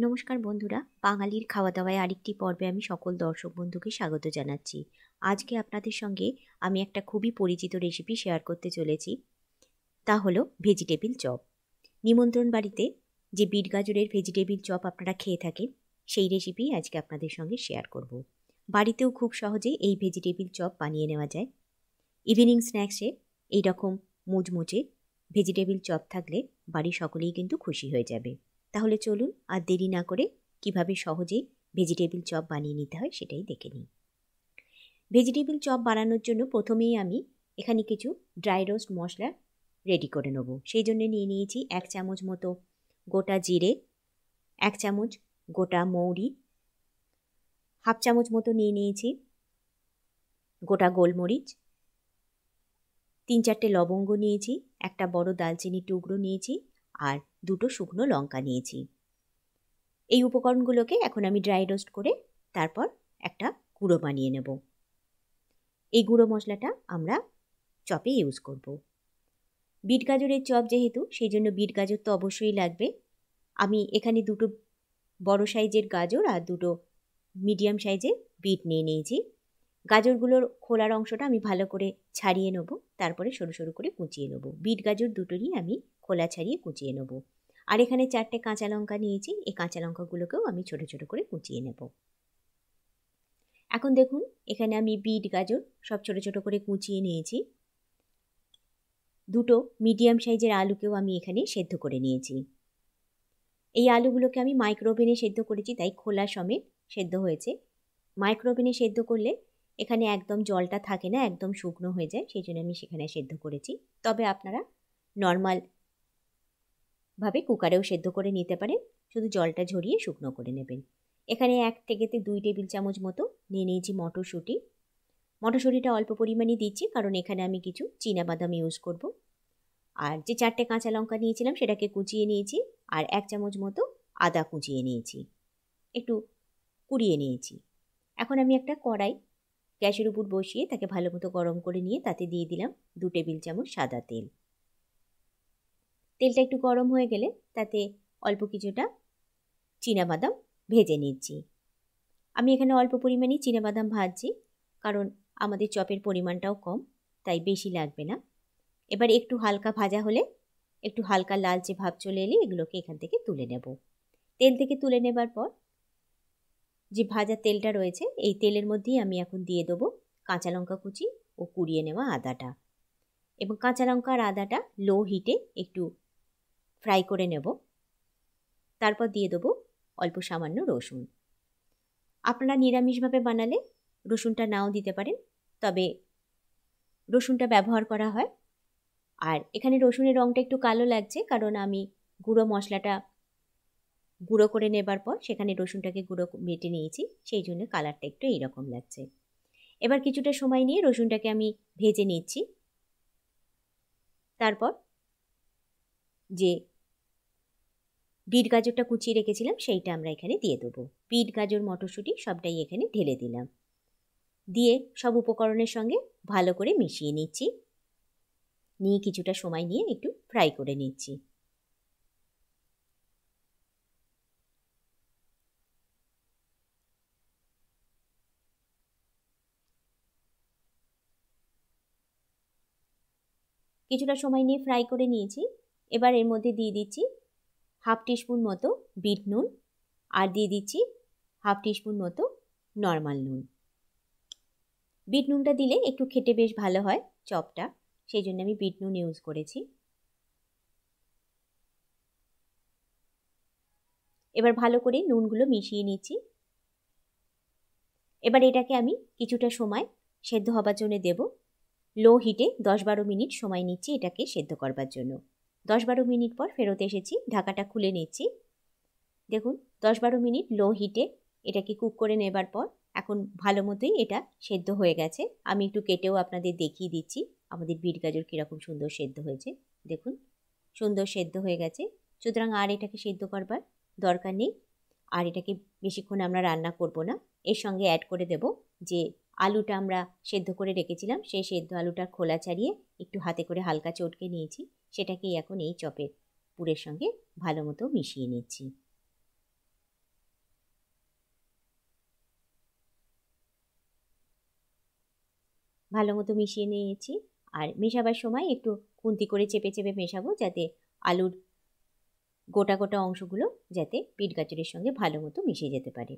নমস্কার বন্ধুরা, বাঙালির খাওয়া দাওয়ায় আরেকটি পর্বে আমি সকল দর্শক বন্ধুকে স্বাগত জানাচ্ছি। আজকে আপনাদের সঙ্গে আমি একটা খুবই পরিচিত রেসিপি শেয়ার করতে চলেছি। তা হলো ভেজিটেবিল চপ। নিমন্ত্রণ বাড়িতে যে বিট গাজরের ভেজিটেবিল চপ আপনারা খেয়ে থাকেন, সেই রেসিপি আজকে আপনাদের সঙ্গে শেয়ার করব। বাড়িতেও খুব সহজে এই ভেজিটেবিল চপ বানিয়ে নেওয়া যায়। ইভিনিং স্ন্যাক্সে এইরকম মুচমুচে ভেজিটেবিল চপ থাকলে বাড়ির সকলেই কিন্তু খুশি হয়ে যাবে। তাহলে চলুন আর দেরি না করে কিভাবে সহজেই ভেজিটেবিল চপ বানিয়ে নিতে হয় সেটাই দেখে নিই। ভেজিটেবিল চপ বানানোর জন্য প্রথমেই আমি এখানে কিছু ড্রাই রোস্ট মশলা রেডি করে নেব। সেই জন্য নিয়ে নিয়েছি 1 চামচ মতো গোটা জিরে, 1 চামচ গোটা মৌরি, হাফ চামচ মতো নিয়ে নিয়েছি গোটা গোলমরিচ, 3-4টে লবঙ্গ নিয়েছি, একটা বড় দালচিনি টুকরো নিয়েছি আর 2টো শুকনো লঙ্কা নিয়েছি। এই উপকরণগুলোকে এখন আমি ড্রাই রোস্ট করে তারপর একটা গুঁড়ো বানিয়ে নেব। এই গুঁড়ো মশলাটা আমরা চপে ইউজ করব। বিট গাজরের চপ যেহেতু, সেই জন্য বিট গাজর তো অবশ্যই লাগবে। আমি এখানে 2টো বড় সাইজের গাজর আর 2টো মিডিয়াম সাইজের বিট নিয়ে নিয়েছি। গাজরগুলোর খোলার অংশটা আমি ভালো করে ছাড়িয়ে নেব, তারপরে সরু সরু করে কুচিয়ে নেব। বিট গাজর দুটোরই আমি খোলা ছাড়িয়ে কুচিয়ে নেব। আর এখানে 4টে কাঁচা লঙ্কা নিয়েছি, এই কাঁচা লঙ্কাগুলোকেও আমি ছোট ছোট করে কুচিয়ে নেব। এখন দেখুন, এখানে আমি বিট গাজর সব ছোট ছোট করে কুচিয়ে নিয়েছি। 2টো মিডিয়াম সাইজের আলুকেও আমি এখানে সেদ্ধ করে নিয়েছি। এই আলুগুলোকে আমি মাইক্রোওভেনে সেদ্ধ করেছি, তাই খোলা সমেত সেদ্ধ হয়েছে। মাইক্রোওভেনে সেদ্ধ করলে এখানে একদম জলটা থাকে না, একদম শুকনো হয়ে যায়, সেই জন্য আমি সেখানে সেদ্ধ করেছি। তবে আপনারা নর্মালভাবে কুকারেও সেদ্ধ করে নিতে পারেন, শুধু জলটা ঝরিয়ে শুকনো করে নেবেন। এখানে 1 থেকে 2 টেবিল চামচ মতো নিয়ে নিয়েছি মটরশুঁটি। মটরশুঁটিটা অল্প পরিমাণে দিচ্ছি, কারণ এখানে আমি কিছু চীনাবাদাম ইউজ করব। আর যে 4টে কাঁচা লঙ্কা নিয়েছিলাম সেটাকে কুচিয়ে নিয়েছি, আর 1 চামচ মতো আদা কুচিয়ে নিয়েছি, একটু কুড়িয়ে নিয়েছি। এখন আমি একটা কড়াই গ্যাসের উপর বসিয়ে তাকে ভালো মতো গরম করে নিয়ে তাতে দিয়ে দিলাম 2 টেবিল চামচ সাদা তেল। তেলটা একটু গরম হয়ে গেলে তাতে অল্প কিছুটা চীনাবাদাম ভেজে নিচ্ছি। আমি এখানে অল্প পরিমাণেই চীনাবাদাম ভাজছি, কারণ আমাদের চপের পরিমাণটাও কম, তাই বেশি লাগবে না। এবার একটু হালকা ভাজা হলে, একটু হালকা লালচে ভাব চলে এলে এগুলোকে এখান থেকে তুলে নেব। তেল থেকে তুলে নেবার পর যে ভাজা তেলটা রয়েছে, এই তেলের মধ্যেই আমি এখন দিয়ে দেবো কাঁচা লঙ্কা কুচি ও কুড়িয়ে নেওয়া আদাটা। এবং কাঁচা লঙ্কা আর আদাটা লো হিটে একটু ফ্রাই করে নেব। তারপর দিয়ে দেবো অল্প সামান্য রসুন। আপনারা নিরামিষভাবে বানালে রসুনটা নাও দিতে পারেন, তবে রসুনটা ব্যবহার করা হয়। আর এখানে রসুনের রঙটা একটু কালো লাগছে, কারণ আমি গুঁড়ো মশলাটা গুঁড়ো করে নেবার পর সেখানে রসুনটাকে গুঁড়ো বেটে নিয়েছি, সেই জন্য কালারটা একটু এইরকম লাগছে। এবার কিছুটা সময় নিয়ে রসুনটাকে আমি ভেজে নিচ্ছি। তারপর যে বিট গাজরটা কুচিয়ে রেখেছিলাম সেইটা আমরা এখানে দিয়ে দেবো। বিট গাজর মটরশুঁটি সবটাই এখানে ঢেলে দিলাম। দিয়ে সব উপকরণের সঙ্গে ভালো করে মিশিয়ে নিচ্ছি। নিয়ে কিছুটা সময় নিয়ে একটু ফ্রাই করে নিচ্ছি। কিছুটা সময় নিয়ে ফ্রাই করে নিয়েছি। এবার এর মধ্যে দিয়ে দিচ্ছি হাফ টিস্পুন মতো বিট নুন, আর দিয়ে দিচ্ছি হাফ টিস্পুন মতো নর্মাল নুন। বিট নুনটা দিলে একটু খেতে বেশ ভালো হয় চপটা, সেই জন্য আমি বিট নুন ইউজ করেছি। এবার ভালো করে নুনগুলো মিশিয়ে নিচ্ছি। এবার এটাকে আমি কিছুটা সময় সেদ্ধ হবার জন্য দেব। লো হিটে 10-12 মিনিট সময় নিচ্ছি এটাকে সেদ্ধ করবার জন্য। 10-12 মিনিট পর ফেরত এসেছি, ঢাকাটা খুলে নিচ্ছি। দেখুন 10-12 মিনিট লো হিটে এটাকে কুক করে নেবার পর এখন ভালো মতোই এটা সেদ্ধ হয়ে গেছে। আমি একটু কেটেও আপনাদের দেখিয়ে দিচ্ছি আমাদের বিট গাজর কীরকম সুন্দর সেদ্ধ হয়েছে। দেখুন সুন্দর সেদ্ধ হয়ে গেছে, সুতরাং আর এটাকে সেদ্ধ করবার দরকার নেই। আর এটাকে বেশিক্ষণ আমরা রান্না করব না। এর সঙ্গে অ্যাড করে দেব যে আলুটা আমরা সেদ্ধ করে রেখেছিলাম, সেই সেদ্ধ আলুটার খোলা ছাড়িয়ে একটু হাতে করে হালকা চটকে নিয়েছি, সেটাকেই এখন এই চপের পুরের সঙ্গে ভালো মতো মিশিয়ে নিচ্ছি। ভালো মতো মিশিয়ে নিয়েছি। আর মেশাবার সময় একটু খুন্তি করে চেপে চেপে মেশাবো, যাতে আলুর গোটা গোটা অংশগুলো যাতে বিট গাজরের সঙ্গে ভালো মতো মিশে যেতে পারে।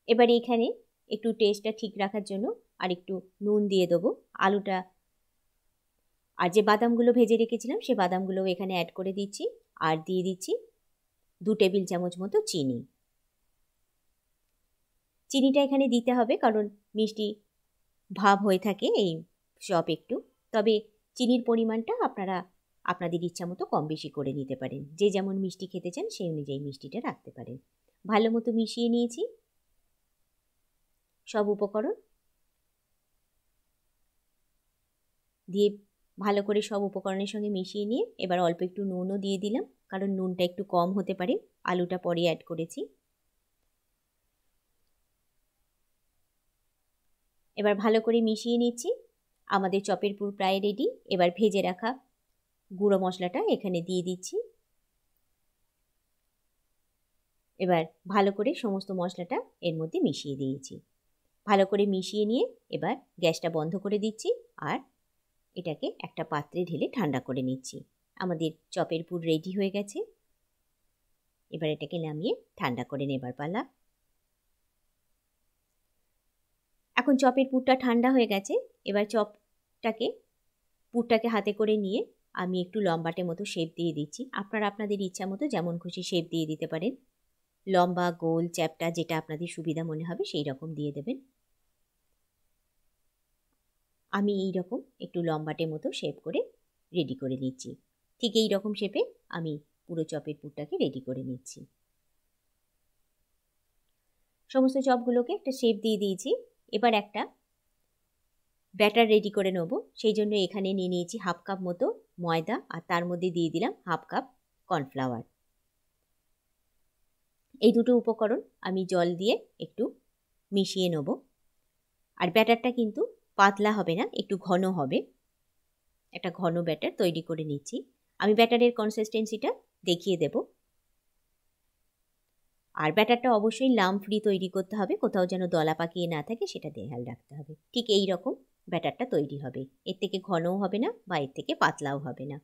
এবার এখানে একটু টেস্টটা ঠিক রাখার জন্য আর একটু নুন দিয়ে দেবো। আলুটা আর যে বাদামগুলো ভেজে রেখেছিলাম সে বাদামগুলো এখানে অ্যাড করে দিচ্ছি। আর দিয়ে দিচ্ছি 2 টেবিল চামচ মতো চিনি। চিনিটা এখানে দিতে হবে কারণ মিষ্টি ভাব হয়ে থাকে এই চপ একটু। তবে চিনির পরিমাণটা আপনারা আপনাদের ইচ্ছা মতো কম বেশি করে নিতে পারেন। যে যেমন মিষ্টি খেতে চান সেই অনুযায়ী মিষ্টিটা রাখতে পারেন। ভালো মতো মিশিয়ে নিয়েছি সব উপকরণ দিয়ে, ভালো করে সব উপকরণের সঙ্গে মিশিয়ে নিয়ে এবার অল্প একটু নুনও দিয়ে দিলাম, কারণ নুনটা একটু কম হতে পারে, আলুটা পরে অ্যাড করেছি। এবার ভালো করে মিশিয়ে নিচ্ছি। আমাদের চপের পুর প্রায় রেডি। এবার ভেজে রাখা গুঁড়ো মশলাটা এখানে দিয়ে দিচ্ছি। এবার ভালো করে সমস্ত মশলাটা এর মধ্যে মিশিয়ে দিয়েছি। ভালো করে মিশিয়ে নিয়ে এবার গ্যাসটা বন্ধ করে দিচ্ছি আর এটাকে একটা পাত্রে ঢেলে ঠান্ডা করে নিচ্ছি। আমাদের চপের পুর রেডি হয়ে গেছে। এবার এটাকে নামিয়ে ঠান্ডা করে নেবার পালা। এখন চপের পুরটা ঠান্ডা হয়ে গেছে। এবার পুরটাকে হাতে করে নিয়ে আমি একটু লম্বাটে মতো শেপ দিয়ে দিচ্ছি। আপনারা আপনাদের ইচ্ছা মতো যেমন খুশি শেপ দিয়ে দিতে পারেন। লম্বা, গোল, চ্যাপ্টা যেটা আপনাদের সুবিধা মনে হবে সেই রকম দিয়ে দেবেন। আমি এই রকম একটু লম্বাটে মতো শেপ করে রেডি করে নিচ্ছি। ঠিক এই রকম শেপে আমি পুরো চপের পুরটাকে রেডি করে নিচ্ছি। সমস্ত চপগুলোকে একটা শেপ দিয়ে দিয়েছি। এবার একটা ব্যাটার রেডি করে নেব। সেই জন্য এখানে নিয়ে নিয়েছি হাফ কাপ মতো ময়দা আর তার মধ্যে দিয়ে দিলাম হাফ কাপ কর্নফ্লাওয়ার। এই দুটো উপকরণ আমি জল দিয়ে একটু মিশিয়ে নেব। আর ব্যাটারটা কিন্তু পাতলা হবে না, একটু ঘন হবে। একটা ঘন ব্যাটার তৈরি করে নিচ্ছি। আমি ব্যাটারের কনসিস্টেন্সিটা দেখিয়ে দেব। আর ব্যাটারটা অবশ্যই লাম ফ্রি তৈরি করতে হবে, কোথাও যেন দলা পাকিয়ে না থাকে সেটা খেয়াল রাখতে হবে। ঠিক এই রকম ব্যাটারটা তৈরি হবে, এর থেকে ঘনও হবে না বা এর থেকে পাতলাও হবে না।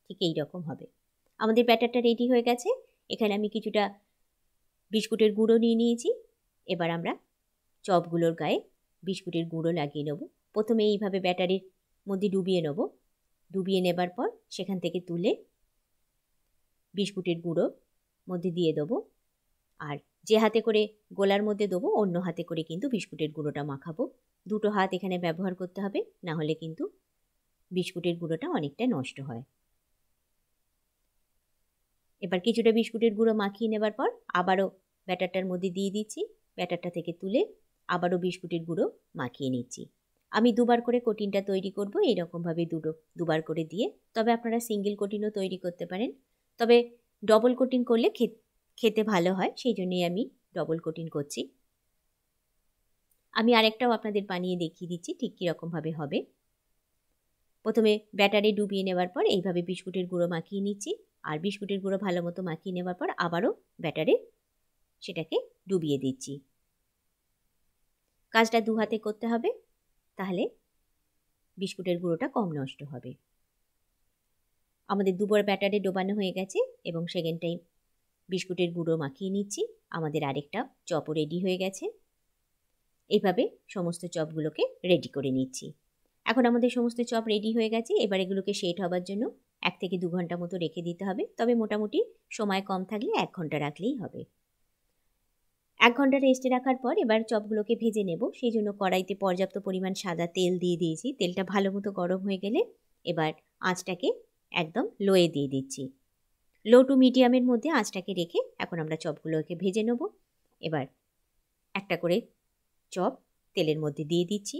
ঠিক এই রকম হবে। আমাদের ব্যাটারটা রেডি হয়ে গেছে। এখানে আমি কিছুটা বিস্কুটের গুঁড়ো নিয়ে নিয়েছি। এবার আমরা চপগুলোর গায়ে বিস্কুটের গুঁড়ো লাগিয়ে নেব। প্রথমে এইভাবে ব্যাটারের মধ্যে ডুবিয়ে নেব। ডুবিয়ে নেবার পর সেখান থেকে তুলে বিস্কুটের গুঁড়ো মধ্যে দিয়ে দেবো। আর যে হাতে করে গোলার মধ্যে দেবো অন্য হাতে করে কিন্তু বিস্কুটের গুঁড়োটা মাখাবো। দুটো হাত এখানে ব্যবহার করতে হবে, না হলে কিন্তু বিস্কুটের গুঁড়োটা অনেকটা নষ্ট হয়। এবার কিছুটা বিস্কুটের গুঁড়ো মাখিয়ে নেবার পর আবারও ব্যাটারটার মধ্যে দিয়ে দিচ্ছি। ব্যাটারটা থেকে তুলে আবারও বিস্কুটের গুঁড়ো মাখিয়ে নিচ্ছি। আমি দুবার করে কোটিনটা তৈরি করব, এইরকমভাবে দুবার করে দিয়ে। তবে আপনারা সিঙ্গেল কোটিনও তৈরি করতে পারেন, তবে ডবল কোটিন করলে খেতে ভালো হয়, সেই জন্যই আমি ডবল কোটিন করছি। আমি আরেকটাও আপনাদের বানিয়ে দেখিয়ে দিচ্ছি ঠিক কীরকমভাবে হবে। প্রথমে ব্যাটারে ডুবিয়ে নেওয়ার পর এইভাবে বিস্কুটের গুঁড়ো মাখিয়ে নিচ্ছি। আর বিস্কুটের গুঁড়ো ভালো মতো মাখিয়ে নেওয়ার পর আবারও ব্যাটারে সেটাকে ডুবিয়ে দিচ্ছি। কাজটা দু হাতে করতে হবে, তাহলে বিস্কুটের গুঁড়োটা কম নষ্ট হবে। আমাদের দুবার ব্যাটারে ডোবানো হয়ে গেছে এবং সেকেন্ড টাইম বিস্কুটের গুঁড়ো মাখিয়ে নিচ্ছি। আমাদের আরেকটা চপও রেডি হয়ে গেছে। এইভাবে সমস্ত চপগুলোকে রেডি করে নিচ্ছি। এখন আমাদের সমস্ত চপ রেডি হয়ে গেছে। এবার এগুলোকে সেট হবার জন্য 1 থেকে 2 ঘন্টা মতো রেখে দিতে হবে। তবে মোটামুটি সময় কম থাকলে 1 ঘন্টা রাখলেই হবে। 1 ঘন্টা রেস্টে রাখার পর এবার চপগুলোকে ভেজে নেব। সেই জন্য কড়াইতে পর্যাপ্ত পরিমাণ সাদা তেল দিয়ে দিয়েছি। তেলটা ভালো মতো গরম হয়ে গেলে এবার আঁচটাকে একদম লোয়ে দিয়ে দিচ্ছি। লো টু মিডিয়ামের মধ্যে আঁচটাকে রেখে এখন আমরা চপগুলোকে ভেজে নেব। এবার একটা করে চপ তেলের মধ্যে দিয়ে দিচ্ছি।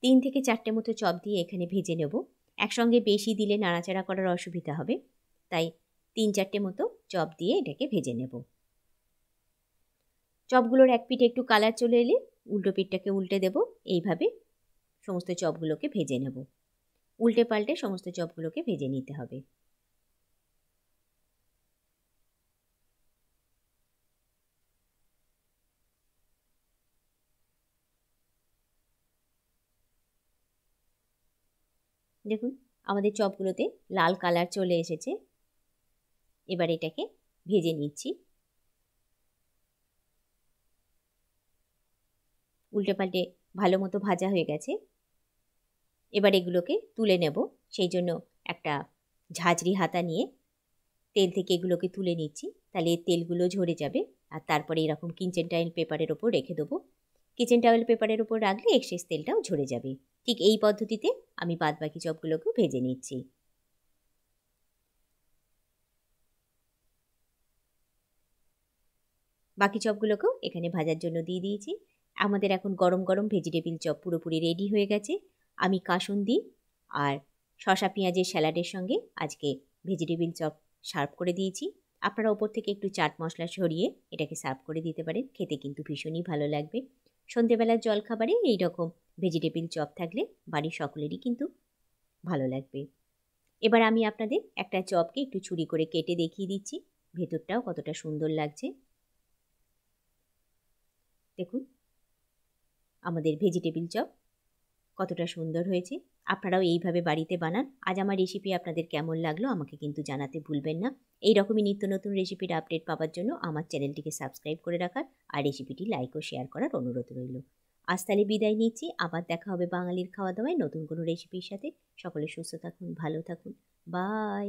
3 থেকে 4টে মতো চপ দিয়ে এখানে ভেজে নেব। একসঙ্গে বেশি দিলে নাড়াচাড়া করার অসুবিধা হবে, তাই 3-4টে মতো চপ দিয়ে এটাকে ভেজে নেব। চপগুলোর এক পিঠে একটু কালার চলে এলে উল্টো পিঠটাকে উল্টে দেব। এইভাবে সমস্ত চপগুলোকে ভেজে নেব। উল্টে পাল্টে সমস্ত চপগুলোকে ভেজে নিতে হবে। দেখুন আমাদের চপগুলোতে লাল কালার চলে এসেছে। এবার এটাকে ভেজে নিচ্ছি। উল্টে পাল্টে ভালো মতো ভাজা হয়ে গেছে। এবার এগুলোকে তুলে নেব। সেই জন্য একটা ঝাঁঝরি হাতা নিয়ে তেল থেকে এগুলোকে তুলে নিচ্ছি। তাহলে এর তেলগুলো ঝরে যাবে। আর তারপরে এরকম কিচেন টাওয়েল পেপারের ওপর রেখে দেবো। কিচেন টাওয়েল পেপারের ওপর রাখলে এক্সেস তেলটাও ঝরে যাবে। ঠিক এই পদ্ধতিতে আমি বাদবাকি চপগুলোকেও ভেজে নিচ্ছি। বাকি চপগুলোকেও এখানে ভাজার জন্য দিয়ে দিয়েছি। আমাদের এখন গরম গরম ভেজিটেবিল চপ পুরোপুরি রেডি হয়ে গেছে। আমি কাসুন্দি আর শসা পেঁয়াজের স্যালাডের সঙ্গে আজকে ভেজিটেবিল চপ সার্ভ করে দিয়েছি। আপনারা ওপর থেকে একটু চাট মশলা সরিয়ে এটাকে সার্ভ করে দিতে পারেন। খেতে কিন্তু ভীষণই ভালো লাগবে। সন্ধেবেলার জলখাবারে এই রকম ভেজিটেবিল চপ থাকলে বাড়ির সকলেরই কিন্তু ভালো লাগবে। এবার আমি আপনাদের একটা চপকে একটু ছুরি করে কেটে দেখিয়ে দিচ্ছি ভেতরটাও কতটা সুন্দর লাগছে। দেখুন আমাদের ভেজিটেবিল চপ কতটা সুন্দর হয়েছে। আপনারাও এইভাবে বাড়িতে বানান। আজ আমার রেসিপি আপনাদের কেমন লাগলো আমাকে কিন্তু জানাতে ভুলবেন না। এই রকমই নিত্য নতুন রেসিপির আপডেট পাওয়ার জন্য আমার চ্যানেলটিকে সাবস্ক্রাইব করে রাখার আর রেসিপিটি লাইক ও শেয়ার করার অনুরোধ রইল। আজ তাহলে বিদায় নিচ্ছি। আবার দেখা হবে বাঙালির খাওয়া দাওয়ায় নতুন কোনো রেসিপির সাথে। সকলে সুস্থ থাকুন, ভালো থাকুন। বাই।